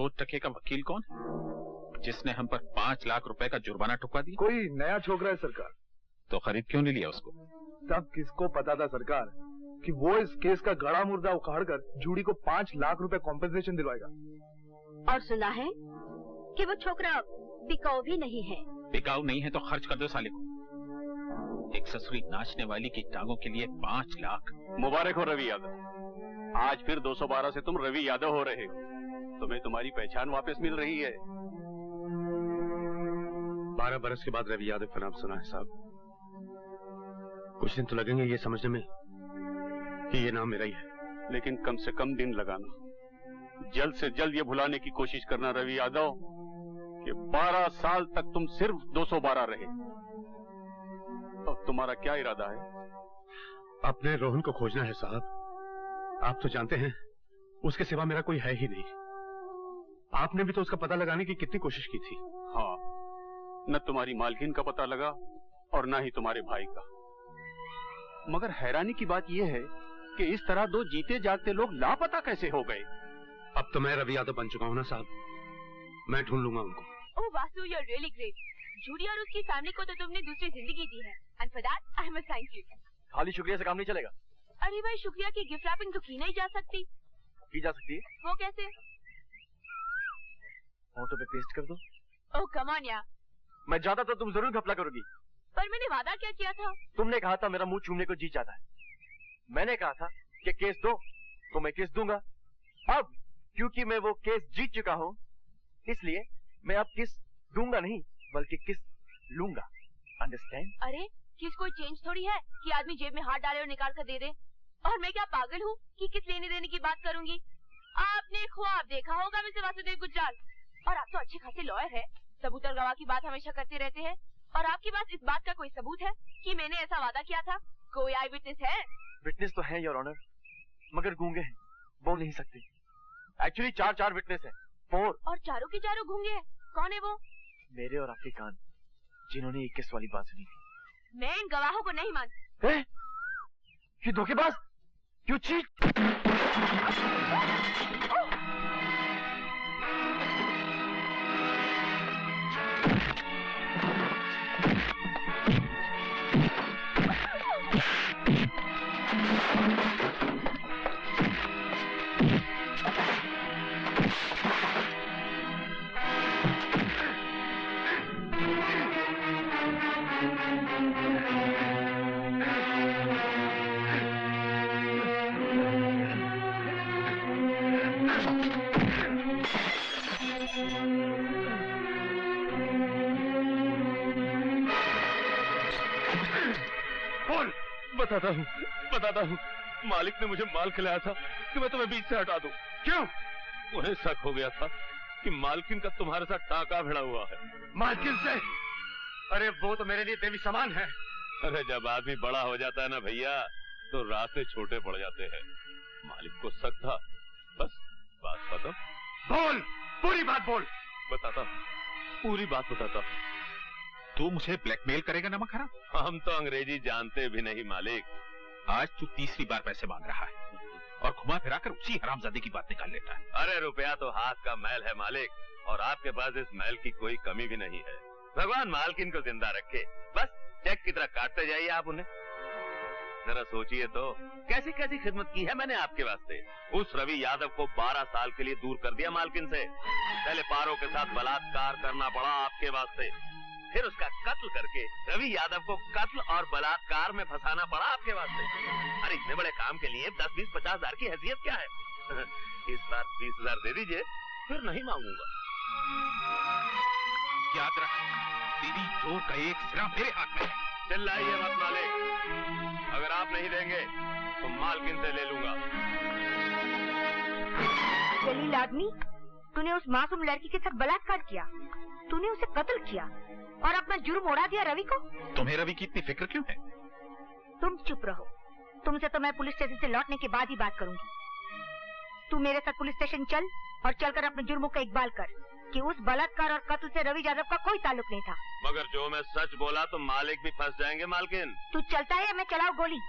2 टके का वकील कौन है जिसने हम पर 5 लाख रुपए का जुर्माना ठुकवा दिया? कोई नया छोकरा है सरकार। तो खरीद क्यों नहीं लिया उसको? तब किसको पता था सरकार कि वो इस केस का गड़ा मुर्दा उखाड़ कर जूड़ी को 5 लाख रुपए कॉम्पेंसेशन दिलवाएगा। और सुना है कि वो छोकरा बिकाऊ भी नहीं है। बिकाऊ नहीं है तो खर्च कर दो साले को। एक ससुरी नाचने वाली की टांगों के लिए 5 लाख। मुबारक हो रवि यादव, आज फिर 212 से तुम रवि यादव हो रहे हो। तुम्हें तुम्हारी पहचान वापस मिल रही है। 12 बरस के बाद रवि यादव का नाम सुना है साहब। कुछ दिन तो लगेंगे ये समझने में कि ये नाम मेरा ही है, लेकिन कम से कम दिन लगाना। जल्द से जल्द ये भुलाने की कोशिश करना रवि यादव कि 12 साल तक तुम सिर्फ 212 रहे। अब तुम्हारा क्या इरादा है? अपने रोहन को खोजना है साहब। आप तो जानते हैं उसके सिवा मेरा कोई है ही नहीं। आपने भी तो उसका पता लगाने की कितनी कोशिश की थी। हाँ, न तुम्हारी मालकिन का पता लगा और न ही तुम्हारे भाई का। मगर हैरानी की बात यह है कि इस तरह 2 जीते जागते लोग लापता कैसे हो गए? अब तो मैं रवि यादव बन चुका हूँ ना साहब, मैं ढूंढ लूंगा उनको। Oh Vasu, you are really great. Judy और उसकी फैमिली को तो तुमने दूसरी जिंदगी दी है, and for that I must thank you. खाली शुक्रिया से काम नहीं चलेगा। अरे भाई, शुक्रिया की गिफ्ट रैपिंग तो की नहीं जा सकती। की जा सकती है। वो कैसे? फोटो पे पेस्ट कर दो। ओह कम ऑन यार। मैं जाता तो तुम जरूर घपला करोगी। पर मैंने वादा क्या किया था? तुमने कहा था मेरा मुंह चूमने को जी चाहता है। मैंने कहा था कि केस दो तो मैं केस दूंगा। अब क्योंकि मैं वो केस जीत चुका हूँ, इसलिए मैं अब किस दूंगा नहीं बल्कि किस लूंगा। अंडरस्टैंड? अरे किस कोई चेंज थोड़ी है कि आदमी जेब में हाथ डाले और निकाल कर दे दे। और मैं क्या पागल हूँ कि किस लेने देने की बात करूंगी? आपने ख्वाब देखा होगा मिस्टर वासुदेव गुजराल, और आप तो अच्छे खासे लॉयर है। सबूत और गवाह की बात हमेशा करते रहते हैं, और आपके पास इस बात का कोई सबूत है कि मैंने ऐसा वादा किया था? कोई आई विटनेस है? विटनेस तो है योर ऑनर, मगर गूंगे हैं, बोल नहीं सकते। एक्चुअली 4 विटनेस है, 4। और चारों के चारों गूंगे हैं। कौन है वो? मेरे और आपके कान, जिन्होंने 21 वाली बात सुनी थी। मैं इन गवाहों को नहीं मानती। ये धोखेबाज, यू चीट। बताता हूँ, मालिक ने मुझे माल खिलाया था कि मैं तुम्हें बीच से हटा दूं। क्यों? उन्हें शक हो गया था कि मालकिन का तुम्हारे साथ टाका भिड़ा हुआ है। मालकिन से? अरे वो तो मेरे लिए देवी समान है। अरे जब आदमी बड़ा हो जाता है ना भैया, तो रास्ते छोटे पड़ जाते हैं। मालिक को शक था, बस बात खत्म। बोल, पूरी बात बोल। बताता, पूरी बात बताता। तू मुझे ब्लैकमेल करेगा नमक हराम? हम तो अंग्रेजी जानते भी नहीं मालिक। आज तू तीसरी बार पैसे मांग रहा है और घुमा फिरा कर उसी हरामजादे की बात निकाल लेता है। अरे रुपया तो हाथ का मैल है मालिक, और आपके पास इस मैल की कोई कमी भी नहीं है। भगवान मालकिन को जिंदा रखे, बस चेक की तरह काटते जाइए आप उन्हें। जरा सोचिए तो कैसी कैसी खिदमत की है मैंने आपके वास्ते। उस रवि यादव को 12 साल के लिए दूर कर दिया मालकिन से। पहले पारों के साथ बलात्कार करना पड़ा आपके वास्ते, फिर उसका कत्ल करके रवि यादव को कत्ल और बलात्कार में फंसाना पड़ा आपके वास्ते। अरे इतने बड़े काम के लिए 10, 20, 50 हजार की हैसियत क्या है? इस बार 20,000 दे दीजिए, फिर नहीं मांगूंगा। याद रख, तेरी जोर का एक सिरा मेरे हाथ में है। चिल्लाइए मत मालिक, अगर आप नहीं देंगे तो मालकिन से ले लूंगा। जलील आदमी, तूने उस मासूम लड़की के साथ बलात्कार किया, तूने उसे कत्ल किया और अपना जुर्म उड़ा दिया रवि को। तुम्हें रवि की इतनी फिक्र क्यों है? तुम चुप रहो, तुमसे तो मैं पुलिस स्टेशन से लौटने के बाद ही बात करूंगी। तू मेरे साथ पुलिस स्टेशन चल और चलकर अपने जुर्मों का इकबाल कर कि उस बलात्कार और कत्ल से रवि यादव का कोई ताल्लुक नहीं था। मगर जो मैं सच बोला तो मालिक भी फंस जाएंगे मालकिन। तू चलता है या मैं चलाऊं गोली?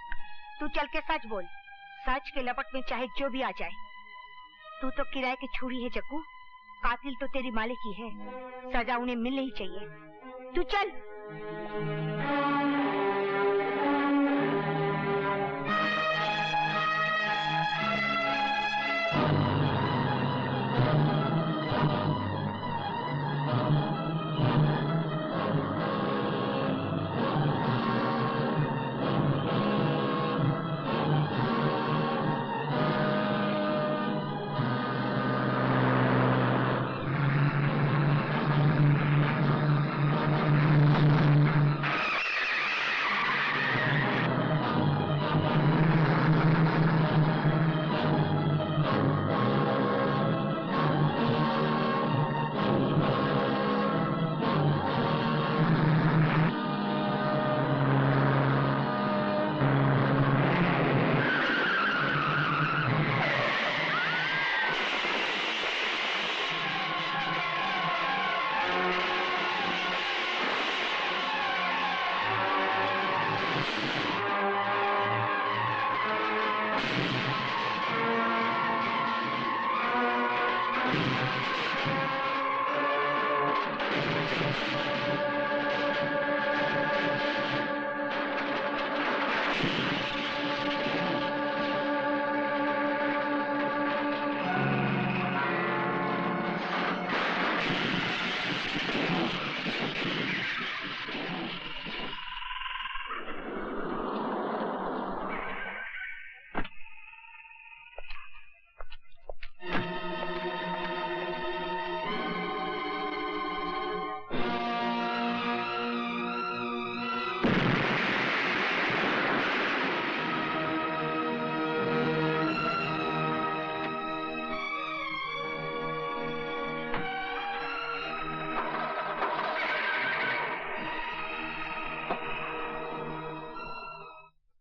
तू चल के सच बोल, सच के लपट में चाहे जो भी आ जाए। तू तो किराए की छुरी है जग्गू, कातिल तो तेरी मालिक ही है, सजा उन्हें मिलनी ही चाहिए। तू चल।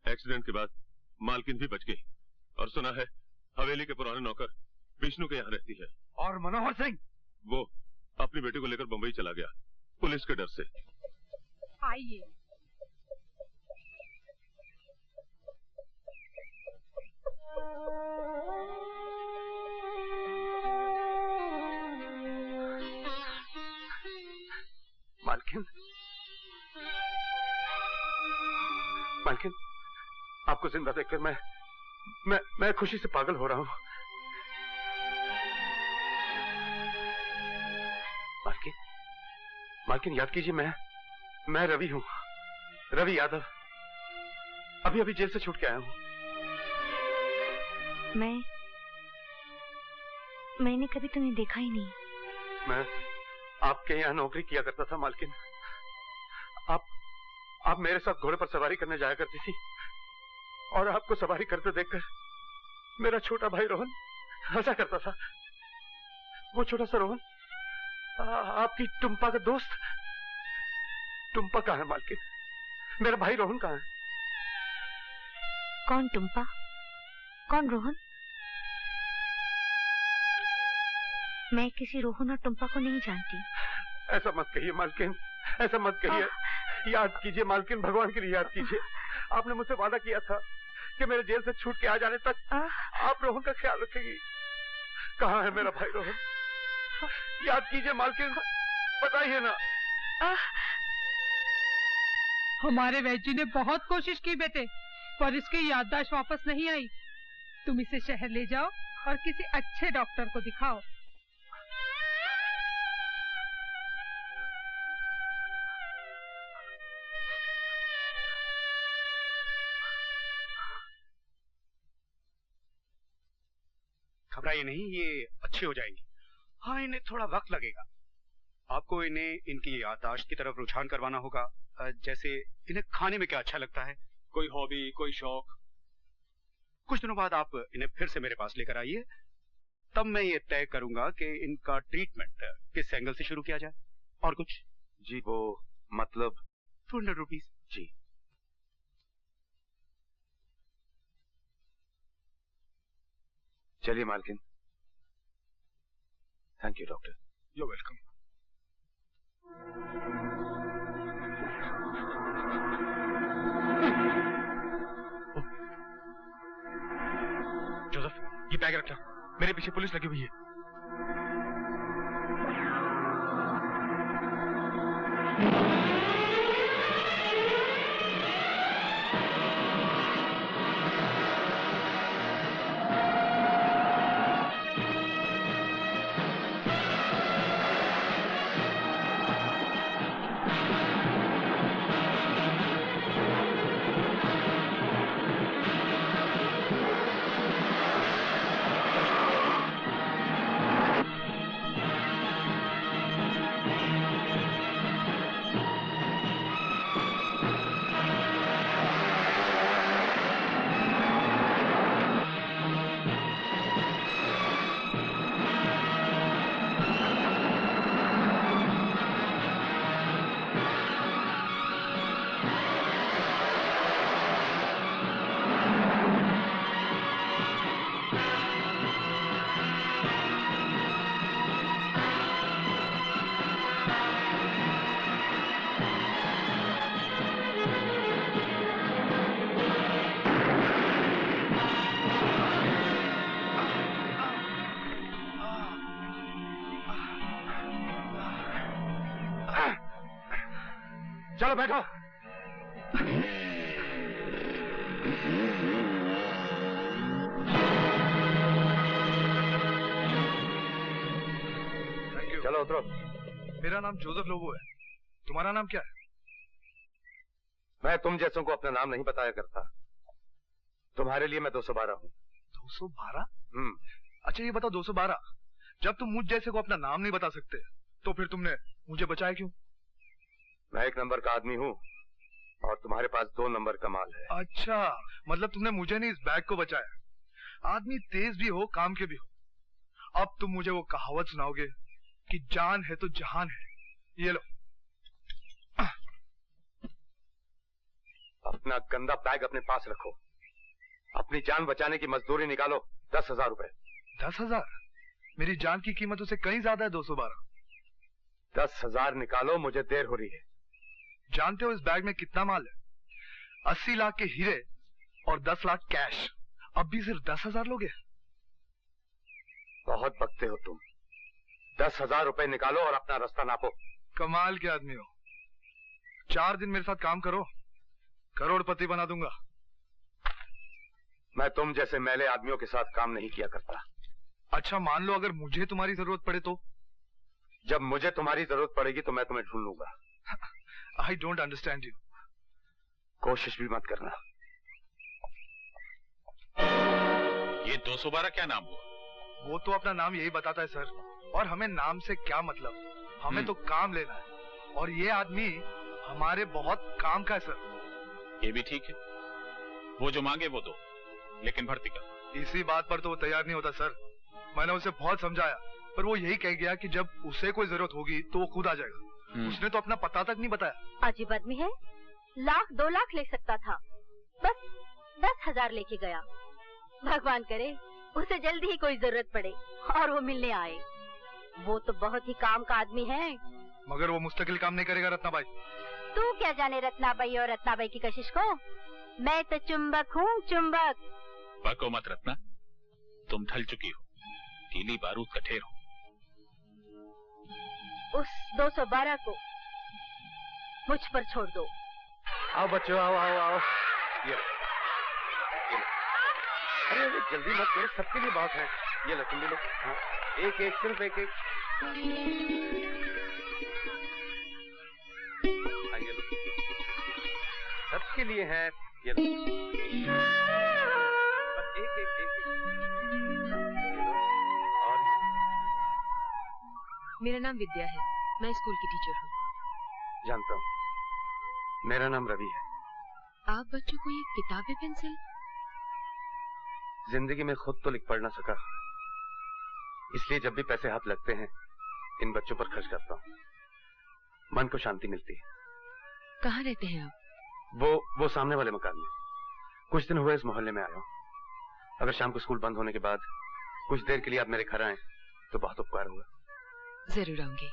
एक्सीडेंट के बाद मालकिन भी बच गई और सुना है हवेली के पुराने नौकर विष्णु के यहाँ रहती है। और मनोहर सिंह? वो अपनी बेटी को लेकर बंबई चला गया पुलिस के डर से। आइए। मालकिन, मालकिन, आपको जिंदा देखकर मैं खुशी से पागल हो रहा हूं। मालकिन, मालकिन याद कीजिए, मैं रवि हूं, रवि यादव। अभी जेल से छूट के आया हूं। मैंने कभी तुम्हें देखा ही नहीं। मैं आपके यहाँ नौकरी किया करता था मालकिन। आप मेरे साथ घोड़े पर सवारी करने जाया करती थी और आपको सवारी करते देखकर मेरा छोटा भाई रोहन हंसा करता था। वो छोटा सा रोहन आपकी टुम्पा का दोस्त। टुम्पा कहाँ है मालकिन? मेरा भाई रोहन कहाँ है? कौन टुम्पा? कौन रोहन? मैं किसी रोहन और टुम्पा को नहीं जानती। ऐसा मत कहिए मालकिन, ऐसा मत कहिए। याद कीजिए मालकिन, भगवान के लिए याद कीजिए। आपने मुझसे वादा किया था कि मेरे जेल से छूट के आ जाने तक आप रोहन का ख्याल रखेंगी। कहाँ है मेरा भाई रोहन? याद कीजिए मालकिन, बताइए ना। हमारे वैद्य ने बहुत कोशिश की बेटे, पर इसकी याददाश्त वापस नहीं आई। तुम इसे शहर ले जाओ और किसी अच्छे डॉक्टर को दिखाओ। घबराइए नहीं, ये अच्छे हो जाएंगी। हाँ, इन्हें थोड़ा वक्त लगेगा। आपको इन्हें इनकी याददाश्त की तरफ रुझान करवाना होगा। जैसे इन्हें खाने में क्या अच्छा लगता है, कोई हॉबी, कोई शौक। कुछ दिनों बाद आप इन्हें फिर से मेरे पास लेकर आइए, तब मैं ये तय करूंगा कि इनका ट्रीटमेंट किस एंगल से शुरू किया जाए। और कुछ? जी वो मतलब 200 रुपीज। जी। चलिए मालकिन। Thank you doctor. You welcome. Joseph, ये बैग रखना, मेरे पीछे पुलिस लगी हुई है। चलो बैठो। चलो उतरो। मेरा नाम जोसेफ लोबो है। तुम्हारा नाम क्या है? मैं तुम जैसों को अपना नाम नहीं बताया करता। तुम्हारे लिए मैं 212 हूँ। 212? अच्छा ये बताओ 212, जब तुम मुझ जैसे को अपना नाम नहीं बता सकते तो फिर तुमने मुझे बचाया क्यों? मैं 1 नंबर का आदमी हूँ और तुम्हारे पास 2 नंबर का माल है। अच्छा, मतलब तुमने मुझे नहीं इस बैग को बचाया। आदमी तेज भी हो, काम के भी हो। अब तुम मुझे वो कहावत सुनाओगे कि जान है तो जहान है। ये लो। अपना गंदा बैग अपने पास रखो। अपनी जान बचाने की मजदूरी निकालो। 10,000 रुपए। 10,000? मेरी जान की कीमत उससे कहीं ज्यादा है 212। 10,000 निकालो, मुझे देर हो रही है। जानते हो इस बैग में कितना माल है? 80 लाख के हीरे और 10 लाख कैश। अब भी सिर्फ 10,000 लोगे? बहुत बकते हो तुम। 10,000 रुपए निकालो और अपना रास्ता नापो। कमाल के आदमी हो। 4 दिन मेरे साथ काम करो, करोड़पति बना दूंगा। मैं तुम जैसे मैले आदमियों के साथ काम नहीं किया करता। अच्छा मान लो अगर मुझे तुम्हारी जरूरत पड़े तो? जब मुझे तुम्हारी जरूरत पड़ेगी तो मैं तुम्हें ढूंढ लूंगा। I don't understand you. कोशिश भी मत करना। ये 212 क्या नाम हुआ? वो तो अपना नाम यही बताता है सर, और हमें नाम से क्या मतलब, हमें तो काम लेना है और ये आदमी हमारे बहुत काम का है सर। ये भी ठीक है, वो जो मांगे वो दो, लेकिन भर्ती कर। इसी बात पर तो वो तैयार नहीं होता सर। मैंने उसे बहुत समझाया पर वो यही कह गया कि जब उसे कोई जरूरत होगी तो वो खुद आ जाएगा। उसने तो अपना पता तक नहीं बताया। अजीब आदमी है, 1,00,000 2 लाख ले सकता था, बस 10,000 लेके गया। भगवान करे उसे जल्दी ही कोई जरूरत पड़े और वो मिलने आए। वो तो बहुत ही काम का आदमी है। मगर वो मुस्तकिल काम नहीं करेगा रत्नाबाई। तू क्या जाने रत्नाबाई और रत्नाबाई की कशिश को। मैं तो चुंबक हूँ, चुंबक। बको मत रत्ना, तुम ढल चुकी हो, कीली बारूद का ढेर हो। उस 212 को मुझ पर छोड़ दो। आओ बच्चों, आओ आओ आओ। ये लो। अरे अरे जल्दी मत करो, सबके लिए बात है। ये लो तुम भी लो। हाँ, एक एक, सिर्फ एक एक। हाँ, ये लो, सबके लिए है। ये लो, बस एक एक एक एक। और मेरा नाम विद्या है, मैं स्कूल की टीचर हूँ। जानता हूँ, मेरा नाम रवि है। आप बच्चों को ये किताबें पेंसिल? जिंदगी में खुद तो लिख पढ़ ना सका, इसलिए जब भी पैसे हाथ लगते हैं इन बच्चों पर खर्च करता हूँ। मन को शांति मिलती है। कहाँ रहते हैं आप? वो सामने वाले मकान में। कुछ दिन हुए इस मोहल्ले में आया हूँ। अगर शाम को स्कूल बंद होने के बाद कुछ देर के लिए आप मेरे घर आए तो बहुत उपकार होगा। जरूर आऊंगी।